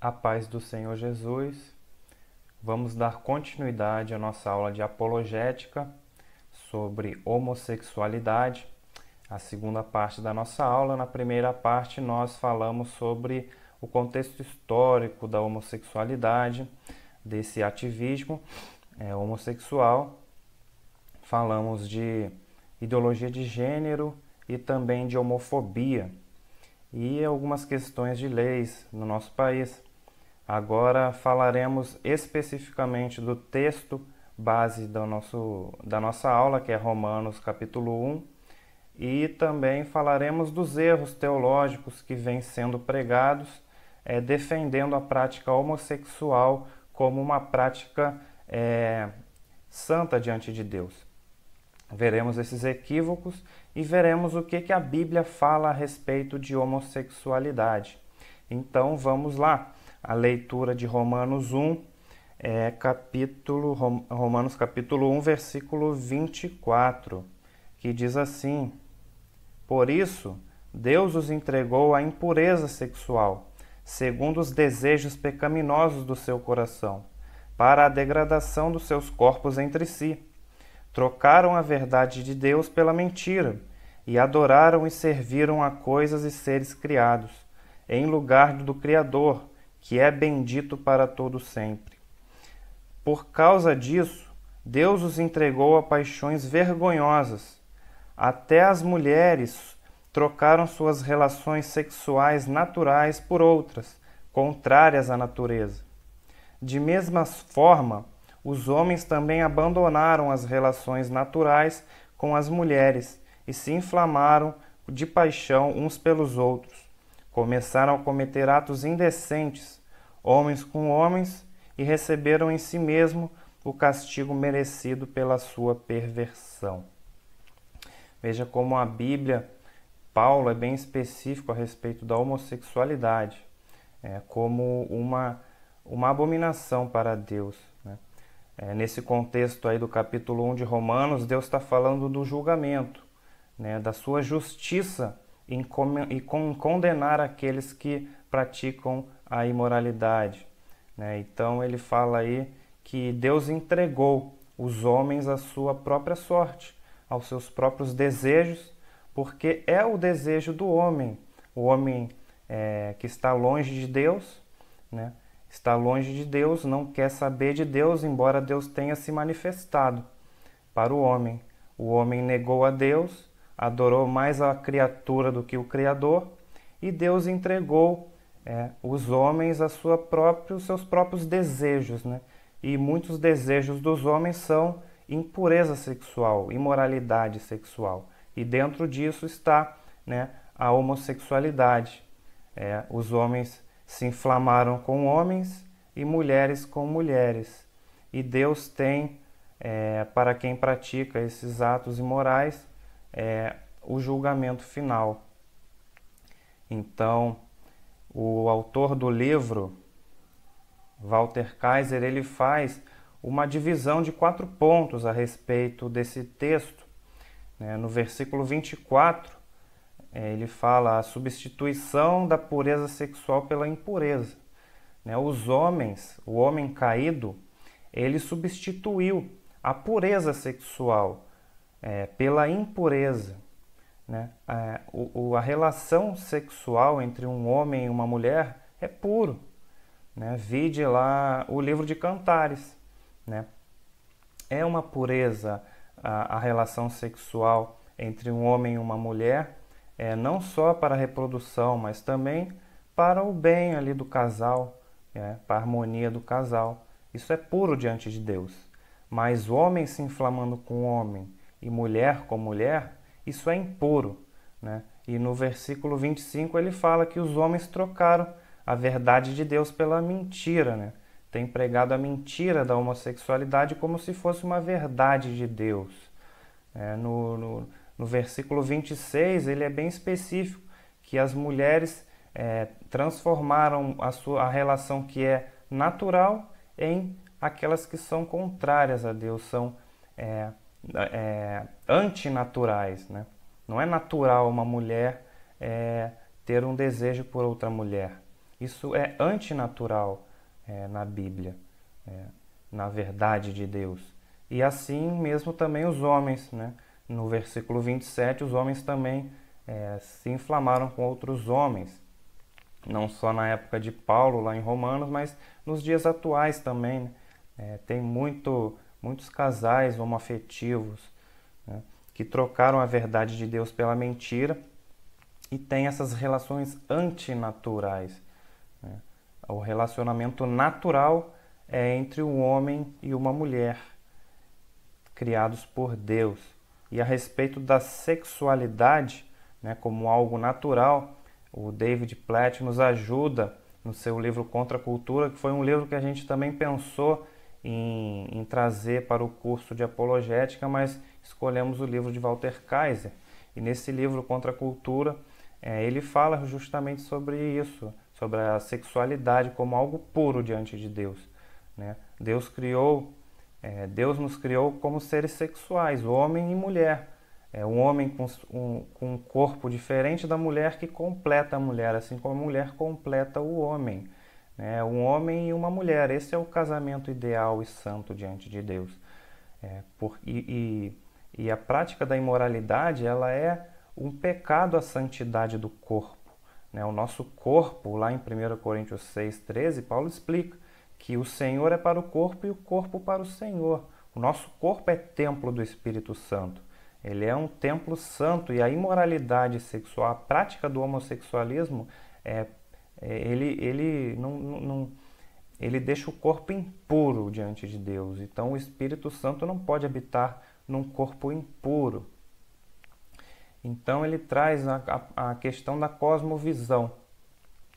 A paz do Senhor Jesus. Vamos dar continuidade à nossa aula de apologética sobre homossexualidade. A segunda parte da nossa aula. Na primeira parte, nós falamos sobre o contexto histórico da homossexualidade, desse ativismo homossexual. Falamos de ideologia de gênero e também de homofobia e algumas questões de leis no nosso país. Agora falaremos especificamente do texto base da nossa aula, que é Romanos capítulo 1, e também falaremos dos erros teológicos que vêm sendo pregados, defendendo a prática homossexual como uma prática santa diante de Deus. Veremos esses equívocos e veremos o que a Bíblia fala a respeito de homossexualidade. Então vamos lá. A leitura de Romanos 1, Romanos capítulo 1, versículo 24, que diz assim: Por isso, Deus os entregou à impureza sexual, segundo os desejos pecaminosos do seu coração, para a degradação dos seus corpos entre si. Trocaram a verdade de Deus pela mentira, e adoraram e serviram a coisas e seres criados, em lugar do Criador, que é bendito para todo sempre. Por causa disso, Deus os entregou a paixões vergonhosas. Até as mulheres trocaram suas relações sexuais naturais por outras, contrárias à natureza. De mesma forma, os homens também abandonaram as relações naturais com as mulheres e se inflamaram de paixão uns pelos outros. Começaram a cometer atos indecentes, homens com homens, e receberam em si mesmo o castigo merecido pela sua perversão. Veja como a Bíblia, Paulo é bem específico a respeito da homossexualidade, como uma abominação para Deus, né? Nesse contexto aí do capítulo 1 de Romanos, Deus está falando do julgamento, né, da sua justiça em condenar aqueles que praticam a imoralidade, né? Então ele fala aí que Deus entregou os homens à sua própria sorte, aos seus próprios desejos, porque é o desejo do homem, o homem que está longe de Deus, né? Está longe de Deus, não quer saber de Deus, embora Deus tenha se manifestado para o homem. O homem negou a Deus, adorou mais a criatura do que o Criador, e Deus entregou os homens a os seus próprios desejos, né? E muitos desejos dos homens são impureza sexual, imoralidade sexual. E dentro disso está, né, a homossexualidade. Os homens se inflamaram com homens e mulheres com mulheres. E Deus tem, para quem pratica esses atos imorais, o julgamento final. Então, o autor do livro, Walter Kaiser, ele faz uma divisão de 4 pontos a respeito desse texto. No versículo 24, ele fala a substituição da pureza sexual pela impureza. Os homens, o homem caído, ele substituiu a pureza sexual pela impureza. A relação sexual entre um homem e uma mulher é puro. Vide lá o livro de Cantares. É uma pureza a relação sexual entre um homem e uma mulher, não só para a reprodução, mas também para o bem ali do casal, para a harmonia do casal. Isso é puro diante de Deus. Mas homem se inflamando com homem e mulher com mulher, isso é impuro, né? E no versículo 25 ele fala que os homens trocaram a verdade de Deus pela mentira, né? Tem pregado a mentira da homossexualidade como se fosse uma verdade de Deus. No versículo 26 ele é bem específico, que as mulheres transformaram a relação que é natural em aquelas que são contrárias a Deus, são antinaturais, né? Não é natural uma mulher ter um desejo por outra mulher. Isso é antinatural na Bíblia, na verdade de Deus. E assim mesmo também os homens, né? No versículo 27, os homens também se inflamaram com outros homens, não só na época de Paulo, lá em Romanos, mas nos dias atuais também, né? Tem muitos casais homoafetivos, né, que trocaram a verdade de Deus pela mentira e têm essas relações antinaturais, né? O relacionamento natural é entre um homem e uma mulher, criados por Deus. E a respeito da sexualidade, né, como algo natural, o David Platt nos ajuda no seu livro Contra a Cultura, que foi um livro que a gente também pensou em trazer para o curso de apologética, mas escolhemos o livro de Walter Kaiser. E nesse livro Contra a Cultura, ele fala justamente sobre isso, sobre a sexualidade como algo puro diante de Deus, né? Deus nos criou como seres sexuais, homem e mulher. Um homem com um corpo diferente da mulher que completa a mulher, assim como a mulher completa o homem. Um homem e uma mulher, esse é o casamento ideal e santo diante de Deus. E a prática da imoralidade, ela é um pecado à santidade do corpo. O nosso corpo, lá em 1 Coríntios 6,13, Paulo explica que o Senhor é para o corpo e o corpo para o Senhor. O nosso corpo é templo do Espírito Santo. Ele é um templo santo e a imoralidade sexual, a prática do homossexualismo, ele deixa o corpo impuro diante de Deus. Então o Espírito Santo não pode habitar num corpo impuro. Então ele traz a questão da cosmovisão.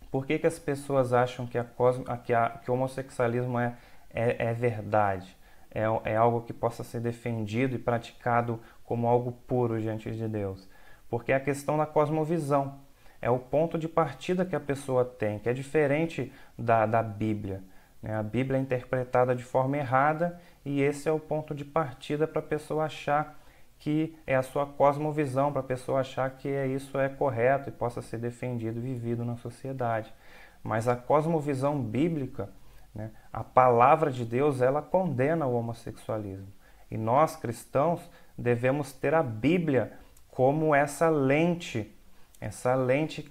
Por que as pessoas acham que o homossexualismo é verdade? É algo que possa ser defendido e praticado como algo puro diante de Deus? Porque é a questão da cosmovisão. É o ponto de partida que a pessoa tem, que é diferente da Bíblia. A Bíblia é interpretada de forma errada e esse é o ponto de partida para a pessoa achar que é a sua cosmovisão, para a pessoa achar que isso é correto e possa ser defendido e vivido na sociedade. Mas a cosmovisão bíblica, né, a palavra de Deus, ela condena o homossexualismo. E nós, cristãos, devemos ter a Bíblia como essa lente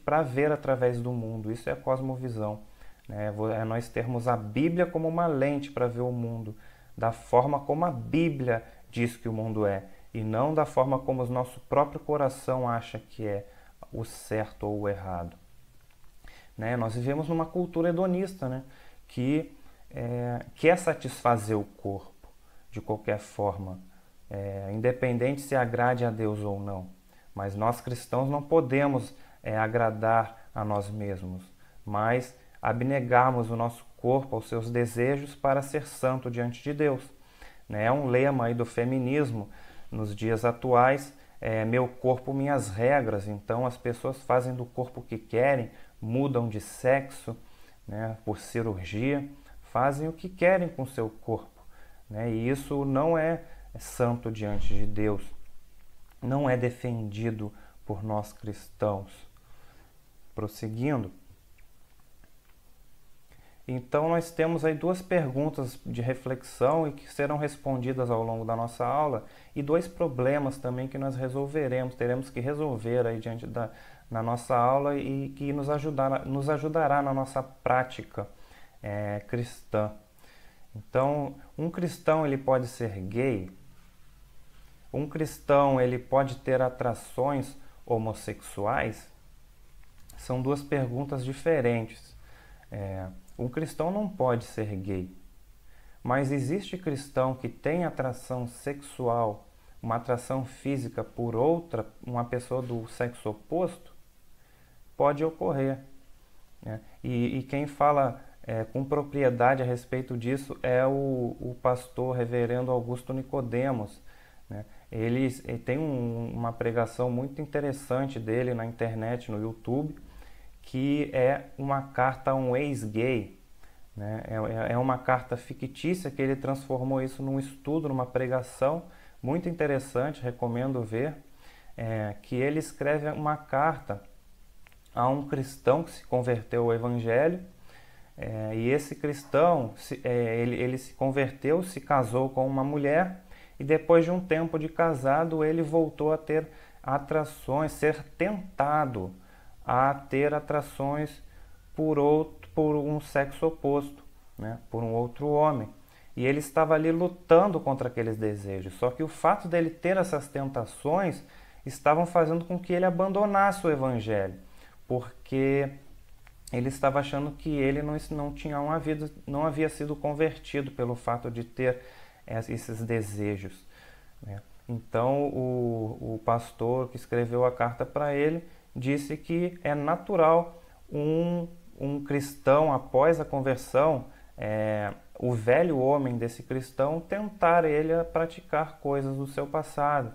para ver através do mundo. Isso é a cosmovisão. É nós termos a Bíblia como uma lente para ver o mundo, da forma como a Bíblia diz que o mundo é, e não da forma como o nosso próprio coração acha que é o certo ou o errado. Nós vivemos numa cultura hedonista, né, que quer satisfazer o corpo de qualquer forma, independente se agrade a Deus ou não. Mas nós cristãos não podemos agradar a nós mesmos, mas abnegarmos o nosso corpo aos seus desejos para ser santo diante de Deus. É um lema aí do feminismo nos dias atuais, meu corpo, minhas regras. Então as pessoas fazem do corpo o que querem, mudam de sexo, né, por cirurgia, fazem o que querem com o seu corpo, né, e isso não é santo diante de Deus, não é defendido por nós cristãos. Prosseguindo. Então nós temos aí duas perguntas de reflexão e que serão respondidas ao longo da nossa aula e dois problemas também que nós teremos que resolver aí na nossa aula e que nos ajudará na nossa prática cristã. Então, um cristão ele pode ser gay? Um cristão ele pode ter atrações homossexuais? São duas perguntas diferentes. Um cristão não pode ser gay, mas existe cristão que tem atração sexual, uma atração física por uma pessoa do sexo oposto? Pode ocorrer, né? E quem fala com propriedade a respeito disso é o pastor reverendo Augusto Nicodemos, né? Ele tem uma pregação muito interessante dele na internet, no YouTube, que é uma carta a um ex-gay, né? É uma carta fictícia que ele transformou isso num estudo, numa pregação muito interessante, recomendo ver, que ele escreve uma carta a um cristão que se converteu ao Evangelho, e esse cristão, ele se converteu, se casou com uma mulher, e depois de um tempo de casado, ele voltou a ter atrações, ser tentado a ter atrações por um sexo oposto, né? Por um outro homem. E ele estava ali lutando contra aqueles desejos. Só que o fato dele ter essas tentações estavam fazendo com que ele abandonasse o Evangelho, porque ele estava achando que ele não havia sido convertido pelo fato de ter esses desejos, né? Então, o pastor que escreveu a carta para ele disse que é natural um cristão, após a conversão, o velho homem desse cristão tentar ele a praticar coisas do seu passado,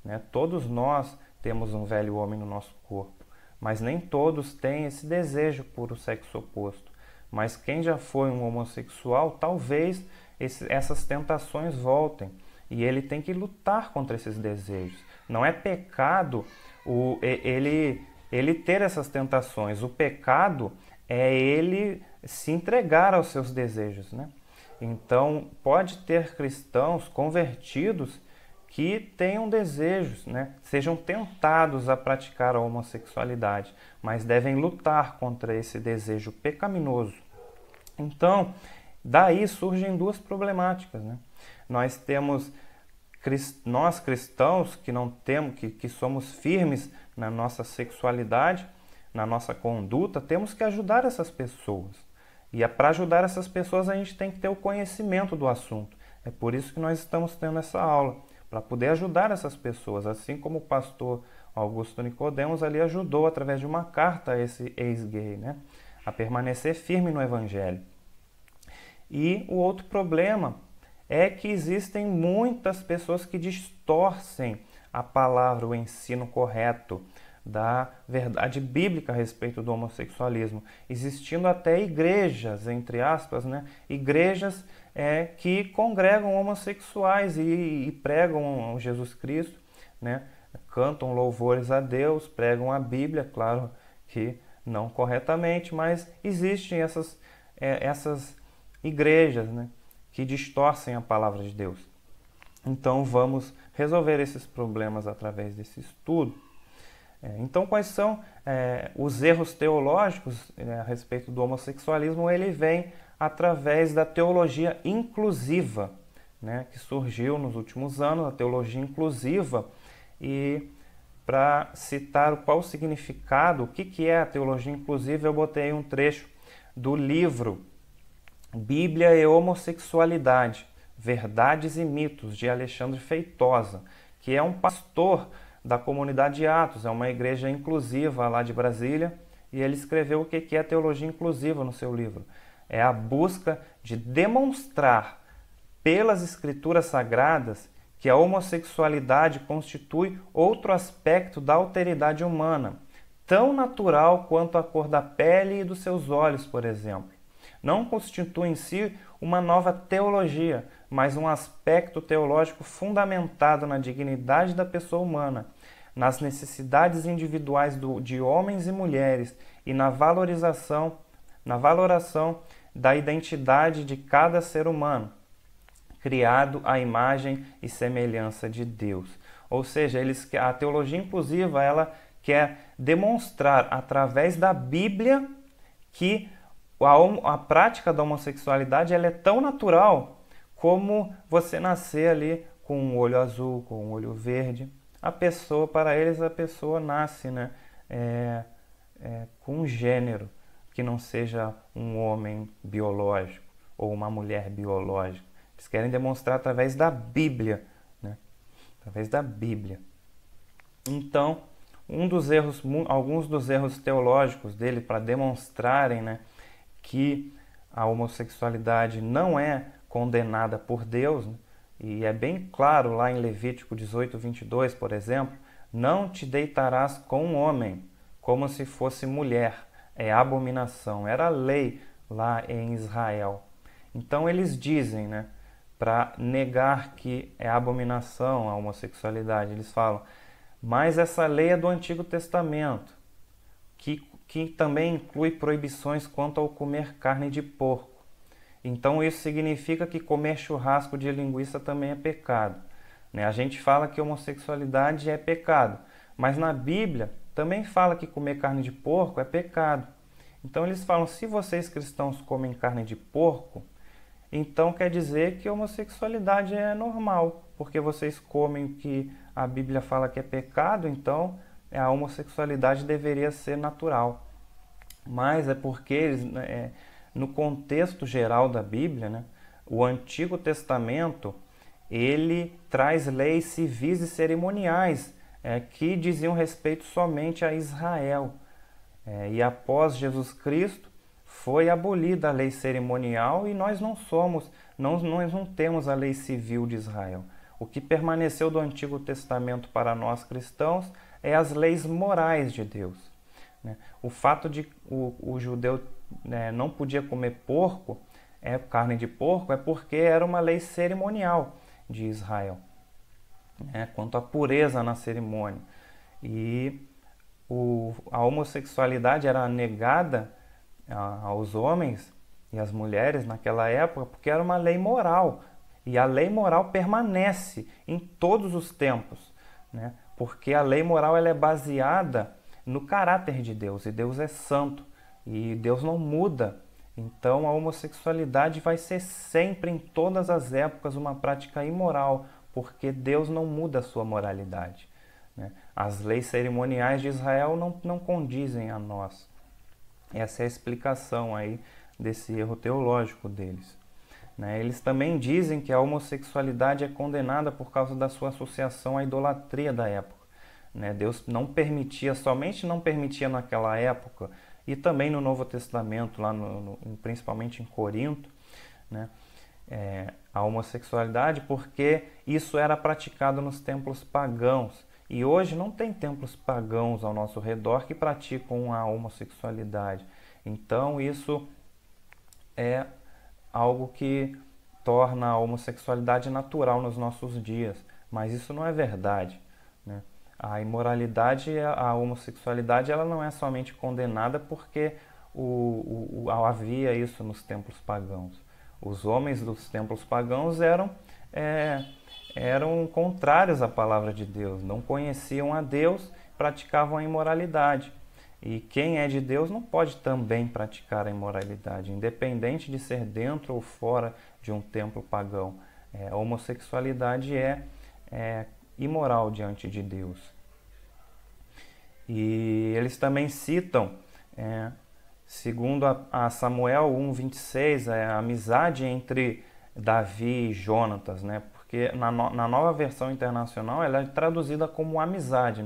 né? Todos nós temos um velho homem no nosso corpo, mas nem todos têm esse desejo por o sexo oposto. Mas quem já foi um homossexual, talvez essas tentações voltem. E ele tem que lutar contra esses desejos. Não é pecado ele ter essas tentações. O pecado é ele se entregar aos seus desejos, né? Então, pode ter cristãos convertidos que tenham desejos, né? Sejam tentados a praticar a homossexualidade, mas devem lutar contra esse desejo pecaminoso. Então, daí surgem duas problemáticas, né? Nós cristãos que não temos, que somos firmes na nossa sexualidade, na nossa conduta, temos que ajudar essas pessoas. E para ajudar essas pessoas a gente tem que ter o conhecimento do assunto. É por isso que nós estamos tendo essa aula, para poder ajudar essas pessoas, assim como o pastor Augusto Nicodemos ali ajudou através de uma carta a esse ex-gay, né? A permanecer firme no Evangelho. E o outro problema é que existem muitas pessoas que distorcem a palavra, o ensino correto da verdade bíblica a respeito do homossexualismo, existindo até igrejas, entre aspas, né? Igrejas que congregam homossexuais e pregam Jesus Cristo, né? Cantam louvores a Deus, pregam a Bíblia, claro que não corretamente, mas existem essas igrejas, né, que distorcem a palavra de Deus. Então vamos resolver esses problemas através desse estudo. Então, quais são os erros teológicos a respeito do homossexualismo? Ele vem através da teologia inclusiva, né, que surgiu nos últimos anos, a teologia inclusiva. E para citar qual o significado, o que é a teologia inclusiva, eu botei um trecho do livro Bíblia e Homossexualidade, Verdades e Mitos, de Alexandre Feitosa, que é um pastor da comunidade Atos, é uma igreja inclusiva lá de Brasília, e ele escreveu o que é a teologia inclusiva no seu livro. É a busca de demonstrar pelas escrituras sagradas que a homossexualidade constitui outro aspecto da alteridade humana, tão natural quanto a cor da pele e dos seus olhos, por exemplo. Não constitui em si uma nova teologia, mas um aspecto teológico fundamentado na dignidade da pessoa humana, nas necessidades individuais de homens e mulheres e na valoração da identidade de cada ser humano, criado à imagem e semelhança de Deus. Ou seja, a teologia inclusiva ela quer demonstrar através da Bíblia que a prática da homossexualidade ela é tão natural como você nascer ali com um olho azul, com um olho verde. Para eles, a pessoa nasce, né, com um gênero que não seja um homem biológico ou uma mulher biológica. Eles querem demonstrar através da Bíblia, né? Através da Bíblia. Então, alguns dos erros teológicos dele para demonstrarem, né, que a homossexualidade não é condenada por Deus, né? E é bem claro lá em Levítico 18:22, por exemplo, não te deitarás com um homem como se fosse mulher, é abominação, era a lei lá em Israel. Então eles dizem, né, para negar que é abominação a homossexualidade, eles falam, mas essa lei é do Antigo Testamento, que que também inclui proibições quanto ao comer carne de porco. Então isso significa que comer churrasco de linguiça também é pecado. A gente fala que homossexualidade é pecado, mas na Bíblia também fala que comer carne de porco é pecado. Então eles falam, se vocês cristãos comem carne de porco, então quer dizer que a homossexualidade é normal, porque vocês comem o que a Bíblia fala que é pecado, então a homossexualidade deveria ser natural. Mas é porque eles, no contexto geral da Bíblia, o Antigo Testamento, ele traz leis civis e cerimoniais que diziam respeito somente a Israel. E após Jesus Cristo, foi abolida a lei cerimonial e nós não temos a lei civil de Israel. O que permaneceu do Antigo Testamento para nós cristãos é as leis morais de Deus. O fato de o judeu não podia comer porco, carne de porco, é porque era uma lei cerimonial de Israel, quanto à pureza na cerimônia. E a homossexualidade era negada aos homens e às mulheres naquela época porque era uma lei moral. E a lei moral permanece em todos os tempos, porque a lei moral ela é baseada no caráter de Deus, e Deus é santo, e Deus não muda. Então a homossexualidade vai ser sempre, em todas as épocas, uma prática imoral, porque Deus não muda a sua moralidade. As leis cerimoniais de Israel não condizem a nós. Essa é a explicação aí desse erro teológico deles. Eles também dizem que a homossexualidade é condenada por causa da sua associação à idolatria da época. Deus somente não permitia naquela época, e também no Novo Testamento, principalmente em Corinto, a homossexualidade, porque isso era praticado nos templos pagãos. E hoje não tem templos pagãos ao nosso redor que praticam a homossexualidade. Então isso é algo que torna a homossexualidade natural nos nossos dias. Mas isso não é verdade. A imoralidade, a homossexualidade, ela não é somente condenada porque havia isso nos templos pagãos. Os homens dos templos pagãos eram contrários à palavra de Deus, não conheciam a Deus, praticavam a imoralidade. E quem é de Deus não pode também praticar a imoralidade, independente de ser dentro ou fora de um templo pagão. A homossexualidade é imoral diante de Deus. E eles também citam, segundo a Samuel 1:26, a amizade entre Davi e Jonatas, porque na nova versão internacional ela é traduzida como amizade,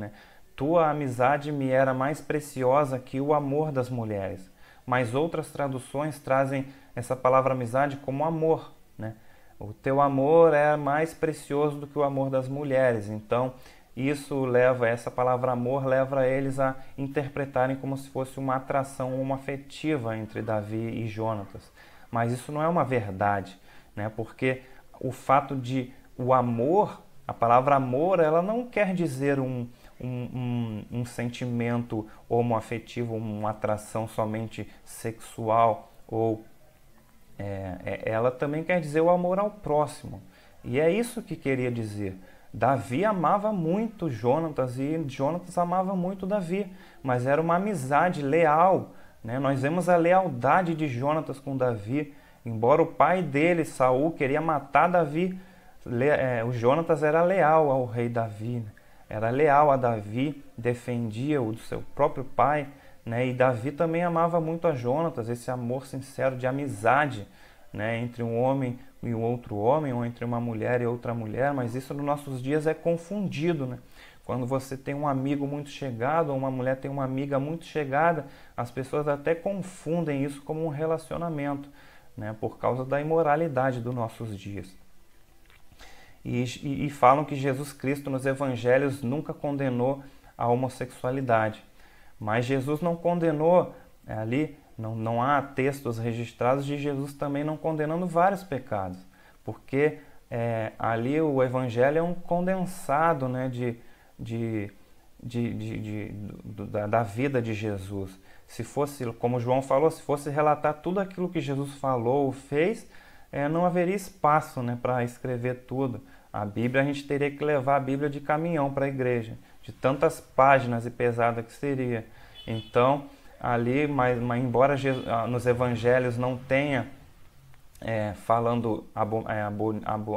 Tua amizade me era mais preciosa que o amor das mulheres. Mas outras traduções trazem essa palavra amizade como amor, O teu amor é mais precioso do que o amor das mulheres. Então, essa palavra amor leva eles a interpretarem como se fosse uma atração homoafetiva entre Davi e Jonatas. Mas isso não é uma verdade, porque o fato de o amor, a palavra amor, ela não quer dizer um sentimento homoafetivo, uma atração somente sexual, ou ela também quer dizer o amor ao próximo. E é isso que queria dizer. Davi amava muito Jonatas e Jonatas amava muito Davi, mas era uma amizade leal. Nós vemos a lealdade de Jonatas com Davi. Embora o pai dele, Saul, queria matar Davi, o Jonatas era leal ao rei Davi, era leal a Davi, defendia o do seu próprio pai, e Davi também amava muito a Jonatas, esse amor sincero de amizade, entre um homem e um outro homem, ou entre uma mulher e outra mulher. Mas isso nos nossos dias é confundido, Quando você tem um amigo muito chegado, ou uma mulher tem uma amiga muito chegada, as pessoas até confundem isso como um relacionamento, por causa da imoralidade dos nossos dias. E falam que Jesus Cristo nos evangelhos nunca condenou a homossexualidade. Mas Jesus não condenou ali, não há textos registrados de Jesus também não condenando vários pecados. Porque ali o evangelho é um condensado de da vida de Jesus. Se fosse, como João falou, se fosse relatar tudo aquilo que Jesus falou ou fez, não haveria espaço, né, para escrever tudo. A Bíblia, a gente teria que levar a Bíblia de caminhão para a igreja, de tantas páginas e pesada que seria. Então, ali, mas embora Jesus, nos evangelhos não tenha falando,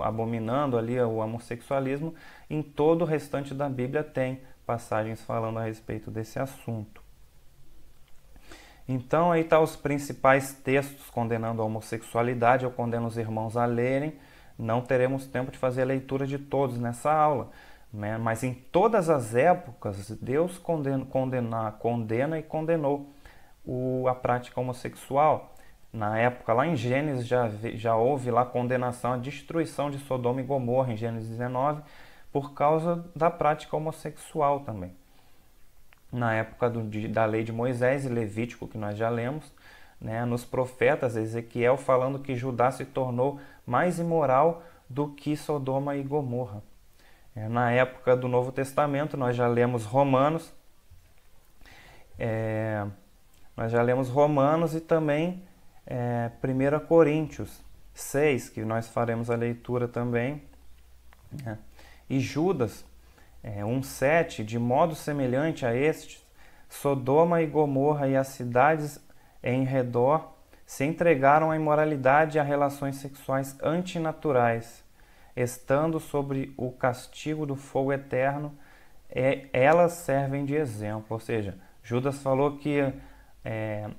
abominando ali o homossexualismo, em todo o restante da Bíblia tem passagens falando a respeito desse assunto. Então aí tá os principais textos condenando a homossexualidade. Eu condeno os irmãos a lerem. Não teremos tempo de fazer a leitura de todos nessa aula, né? Mas em todas as épocas Deus condena e condenou a prática homossexual. Na época, lá em Gênesis, já houve lá condenação à destruição de Sodoma e Gomorra, em Gênesis 19, por causa da prática homossexual também. Na época da lei de Moisés e Levítico, que nós já lemos, né, nos profetas, Ezequiel falando que Judá se tornou mais imoral do que Sodoma e Gomorra. Na época do Novo Testamento, nós já lemos Romanos, e também 1 Coríntios 6, que nós faremos a leitura também, né? E Judas 1,7, de modo semelhante a estes, Sodoma e Gomorra e as cidades em redor se entregaram à imoralidade e a relações sexuais antinaturais, estando sobre o castigo do fogo eterno, elas servem de exemplo. Ou seja, Judas falou que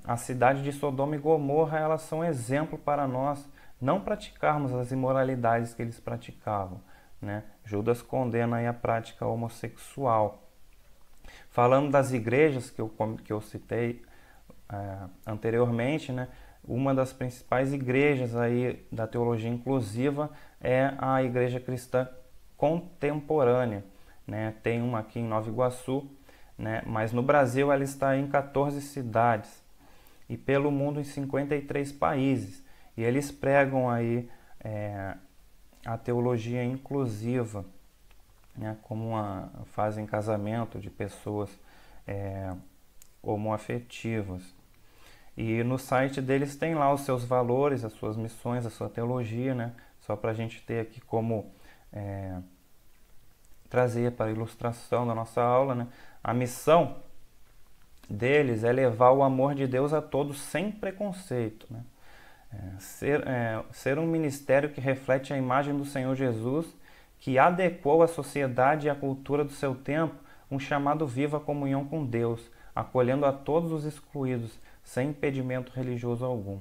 a cidade de Sodoma e Gomorra, elas são exemplo para nós não praticarmos as imoralidades que eles praticavam, né? Judas condena aí a prática homossexual. Falando das igrejas que eu citei anteriormente, né? Uma das principais igrejas aí da teologia inclusiva é a Igreja Cristã Contemporânea, né? Tem uma aqui em Nova Iguaçu, né? Mas no Brasil ela está em 14 cidades e pelo mundo em 53 países. E eles pregam aí a teologia inclusiva, né? Como fazem casamento de pessoas homoafetivas. E no site deles tem lá os seus valores, as suas missões, a sua teologia, né? Só para a gente ter aqui como trazer para a ilustração da nossa aula, né? A missão deles é levar o amor de Deus a todos sem preconceito, né? Ser um ministério que reflete a imagem do Senhor Jesus, que adequou a sociedade e a cultura do seu tempo um chamado vivo à comunhão com Deus, acolhendo a todos os excluídos, sem impedimento religioso algum,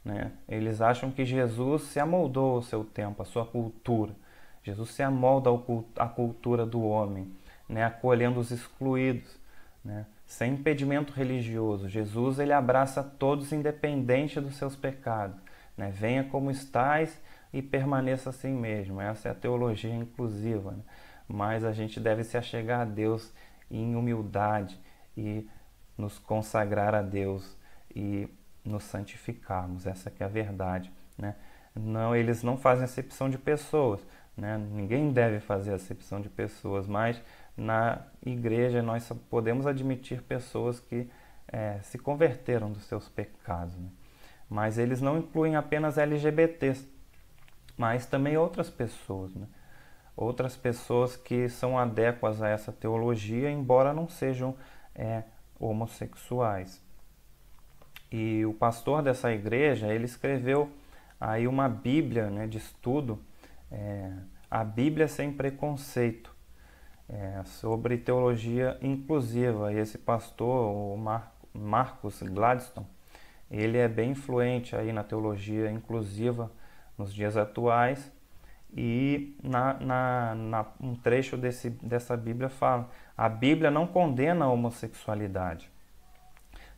né? Eles acham que Jesus se amoldou ao seu tempo, à sua cultura. Jesus se amolda à cultura do homem, né? Acolhendo os excluídos, né? Sem impedimento religioso. Jesus, ele abraça todos independente dos seus pecados, né? Venha como estais e permaneça assim mesmo. Essa é a teologia inclusiva, né? Mas a gente deve se achegar a Deus em humildade e nos consagrar a Deus e nos santificarmos. Essa que é a verdade, né? Não, eles não fazem acepção de pessoas, né? Ninguém deve fazer acepção de pessoas, mas na igreja nós só podemos admitir pessoas que se converteram dos seus pecados, né? Mas eles não incluem apenas LGBTs, mas também outras pessoas, né? Outras pessoas que são adéquas a essa teologia, embora não sejam homossexuais. E o pastor dessa igreja, ele escreveu aí uma Bíblia, né, de estudo, a Bíblia sem preconceito, sobre teologia inclusiva. E esse pastor, o Marcus Gladstone, ele é bem influente aí na teologia inclusiva nos dias atuais. E um trecho dessa Bíblia fala: a Bíblia não condena a homossexualidade.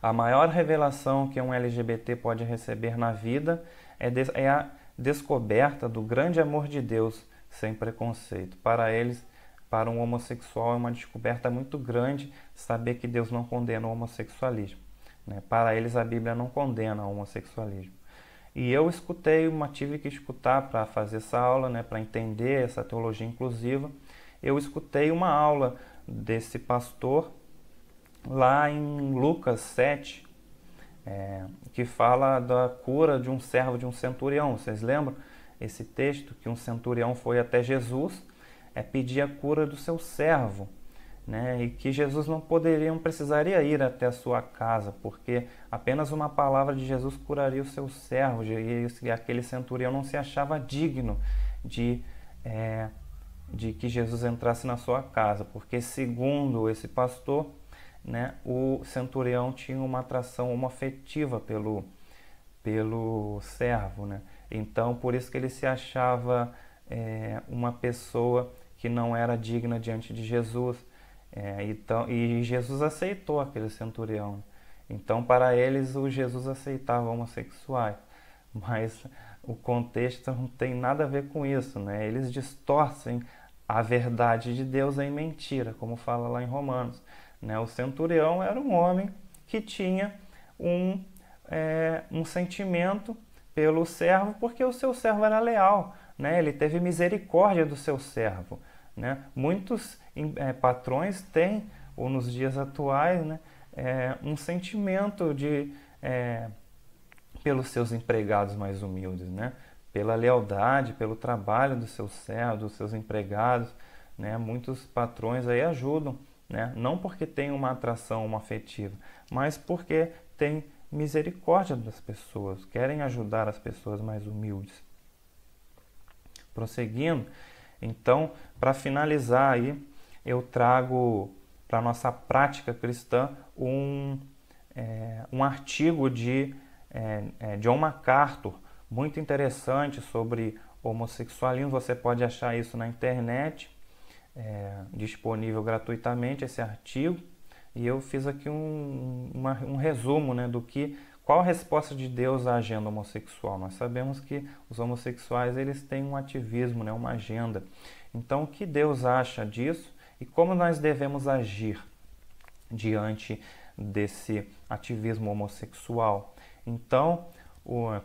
A maior revelação que um LGBT pode receber na vida é a descoberta do grande amor de Deus sem preconceito. Para eles, para um homossexual, é uma descoberta muito grande saber que Deus não condena o homossexualismo, né? Para eles, a Bíblia não condena o homossexualismo. E eu tive que escutar para fazer essa aula, né, para entender essa teologia inclusiva. Eu escutei uma aula desse pastor lá em Lucas 7, que fala da cura de um servo de um centurião. Vocês lembram esse texto? Que um centurião foi até Jesus pedir a cura do seu servo, né? E que Jesus não precisaria ir até a sua casa, porque apenas uma palavra de Jesus curaria o seu servo, e aquele centurião não se achava digno de que Jesus entrasse na sua casa, porque segundo esse pastor, né, o centurião tinha uma atração homoafetiva pelo servo, né? Então, por isso que ele se achava uma pessoa que não era digna diante de Jesus. E Jesus aceitou aquele centurião. Então, para eles, o Jesus aceitava homossexuais. Mas o contexto não tem nada a ver com isso, né? Eles distorcem a verdade de Deus em mentira, como fala lá em Romanos, né? O centurião era um homem que tinha um sentimento pelo servo, porque o seu servo era leal, né? Ele teve misericórdia do seu servo, né? Muitos patrões têm, ou nos dias atuais, né, um sentimento pelos seus empregados mais humildes, né? Pela lealdade, pelo trabalho dos seus servos, dos seus empregados, né? Muitos patrões aí ajudam, né? Não porque tem uma atração afetiva, mas porque tem misericórdia das pessoas, querem ajudar as pessoas mais humildes. Prosseguindo, então, para finalizar aí, eu trago para a nossa prática cristã um artigo de John MacArthur, muito interessante, sobre homossexualismo. Você pode achar isso na internet, disponível gratuitamente esse artigo. E eu fiz aqui um resumo, né, qual a resposta de Deus à agenda homossexual. Nós sabemos que os homossexuais eles têm um ativismo, né, uma agenda. Então, o que Deus acha disso e como nós devemos agir diante desse ativismo homossexual? Então,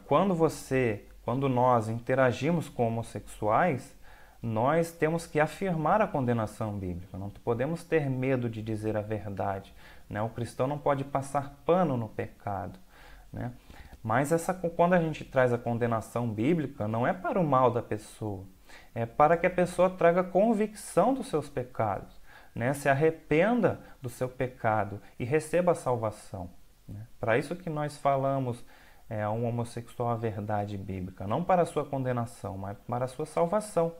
quando nós interagimos com homossexuais, nós temos que afirmar a condenação bíblica. Não podemos ter medo de dizer a verdade, né? O cristão não pode passar pano no pecado, né? Mas quando a gente traz a condenação bíblica, não é para o mal da pessoa, é para que a pessoa traga convicção dos seus pecados, né? Se arrependa do seu pecado e receba a salvação, né? Para isso que nós falamos a um homossexual a verdade bíblica, não para a sua condenação, mas para a sua salvação.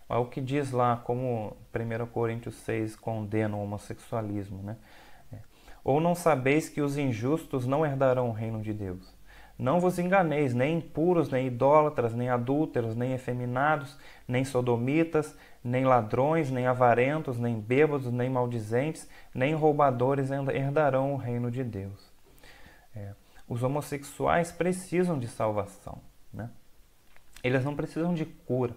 É o que diz lá, como 1 Coríntios 6 condena o homossexualismo, né? Ou não sabeis que os injustos não herdarão o reino de Deus? Não vos enganeis, nem impuros, nem idólatras, nem adúlteros, nem efeminados, nem sodomitas, nem ladrões, nem avarentos, nem bêbados, nem maldizentes, nem roubadores herdarão o reino de Deus. Os homossexuais precisam de salvação, né? Eles não precisam de cura,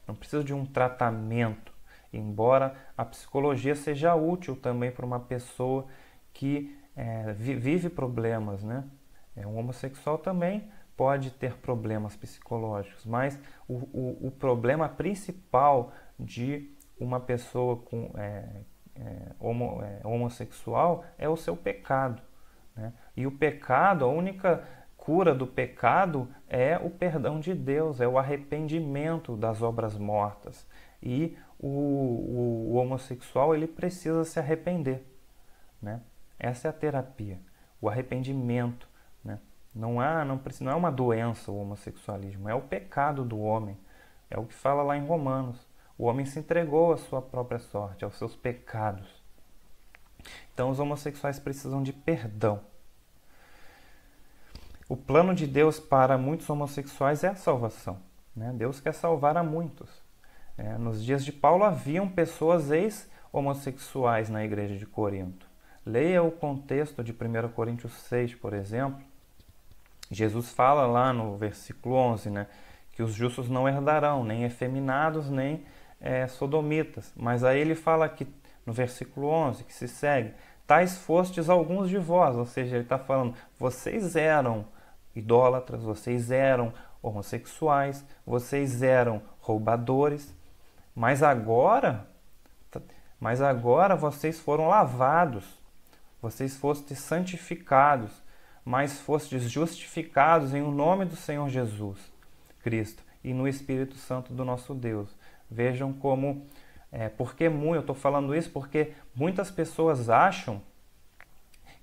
não precisam de um tratamento, embora a psicologia seja útil também para uma pessoa que vive problemas, né? Um homossexual também pode ter problemas psicológicos, mas o problema principal de uma pessoa homossexual é o seu pecado, né? E o pecado, a única cura do pecado é o perdão de Deus, é o arrependimento das obras mortas. E o homossexual ele precisa se arrepender, né? Essa é a terapia, o arrependimento, né? Não é uma doença o homossexualismo, é o pecado do homem. É o que fala lá em Romanos. O homem se entregou à sua própria sorte, aos seus pecados. Então os homossexuais precisam de perdão. O plano de Deus para muitos homossexuais é a salvação, né? Deus quer salvar a muitos. Nos dias de Paulo haviam pessoas ex-homossexuais na igreja de Corinto. Leia o contexto de 1 Coríntios 6, por exemplo. Jesus fala lá no versículo 11, né, que os justos não herdarão, nem efeminados, nem sodomitas. Mas aí ele fala aqui no versículo 11, que se segue, tais fostes alguns de vós, ou seja, ele está falando, vocês eram idólatras, vocês eram homossexuais, vocês eram roubadores, mas agora mas agora vocês foram lavados, vocês fostes santificados, mas fostes justificados em o nome do Senhor Jesus Cristo e no Espírito Santo do nosso Deus. Vejam como, eu estou falando isso porque muitas pessoas acham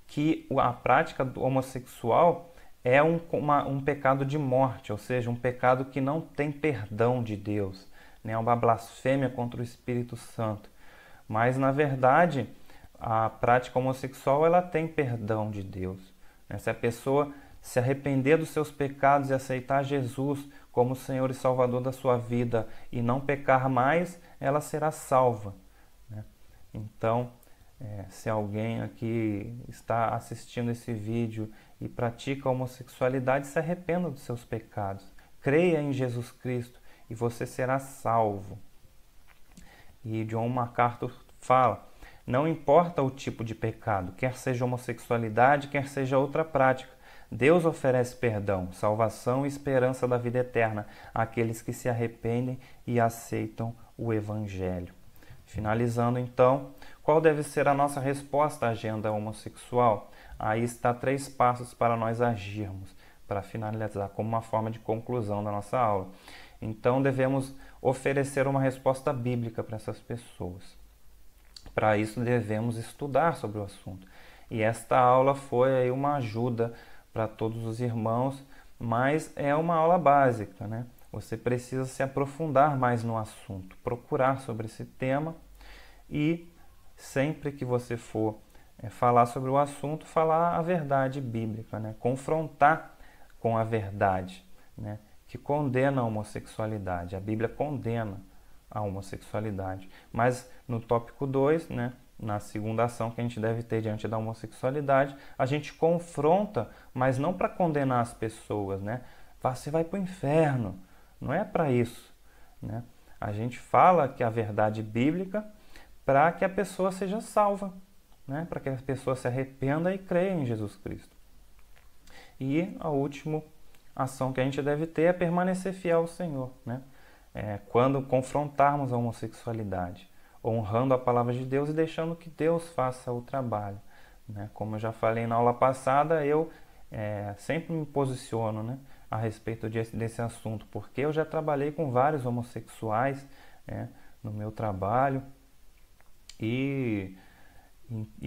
que a prática do homossexual é um pecado de morte, ou seja, um pecado que não tem perdão de Deus, né? Uma blasfêmia contra o Espírito Santo. Mas, na verdade, a prática homossexual ela tem perdão de Deus, né? Se a pessoa se arrepender dos seus pecados e aceitar Jesus como Senhor e Salvador da sua vida e não pecar mais, ela será salva, né? Então, se alguém aqui está assistindo esse vídeo e pratica a homossexualidade, se arrependa dos seus pecados. Creia em Jesus Cristo e você será salvo. E John MacArthur fala, não importa o tipo de pecado, quer seja homossexualidade, quer seja outra prática, Deus oferece perdão, salvação e esperança da vida eterna àqueles que se arrependem e aceitam o Evangelho. Finalizando então, qual deve ser a nossa resposta à agenda homossexual? Aí está 3 passos para nós agirmos, para finalizar como uma forma de conclusão da nossa aula. Então devemos oferecer uma resposta bíblica para essas pessoas. Para isso devemos estudar sobre o assunto. E esta aula foi aí uma ajuda para todos os irmãos, mas é uma aula básica, né? Você precisa se aprofundar mais no assunto, procurar sobre esse tema e sempre que você for falar sobre o assunto, falar a verdade bíblica, né? Confrontar com a verdade, né? Que condena a homossexualidade. A Bíblia condena a homossexualidade. Mas no tópico 2, né? Na segunda ação que a gente deve ter diante da homossexualidade, a gente confronta, mas não para condenar as pessoas, né? Você vai para o inferno. Não é para isso, né? A gente fala que a verdade bíblica para que a pessoa seja salva, né? Para que a pessoa se arrependa e creia em Jesus Cristo. E a última ação que a gente deve ter é permanecer fiel ao Senhor, né? Quando confrontarmos a homossexualidade, honrando a palavra de Deus e deixando que Deus faça o trabalho, né? Como eu já falei na aula passada, eu sempre me posiciono, né, a respeito desse assunto, porque eu já trabalhei com vários homossexuais, né, no meu trabalho e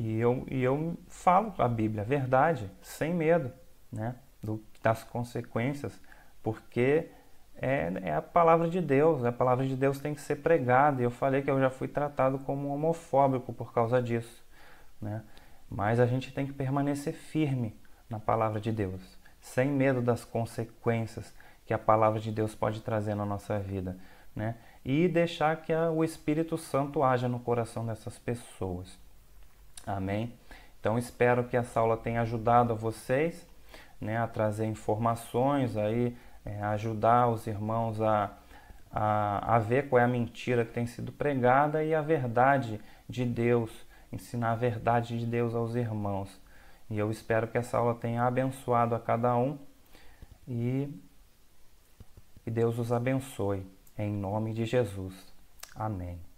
eu falo a Bíblia, a verdade, sem medo, né, das consequências, porque é a palavra de Deus, a palavra de Deus tem que ser pregada, e eu falei que eu já fui tratado como homofóbico por causa disso, né? Mas a gente tem que permanecer firme na palavra de Deus, sem medo das consequências que a palavra de Deus pode trazer na nossa vida, né? E deixar que o Espírito Santo haja no coração dessas pessoas. Amém? Então espero que essa aula tenha ajudado a vocês, né, a trazer informações, aí, ajudar os irmãos a ver qual é a mentira que tem sido pregada e a verdade de Deus, ensinar a verdade de Deus aos irmãos. E eu espero que essa aula tenha abençoado a cada um e Deus os abençoe, em nome de Jesus. Amém.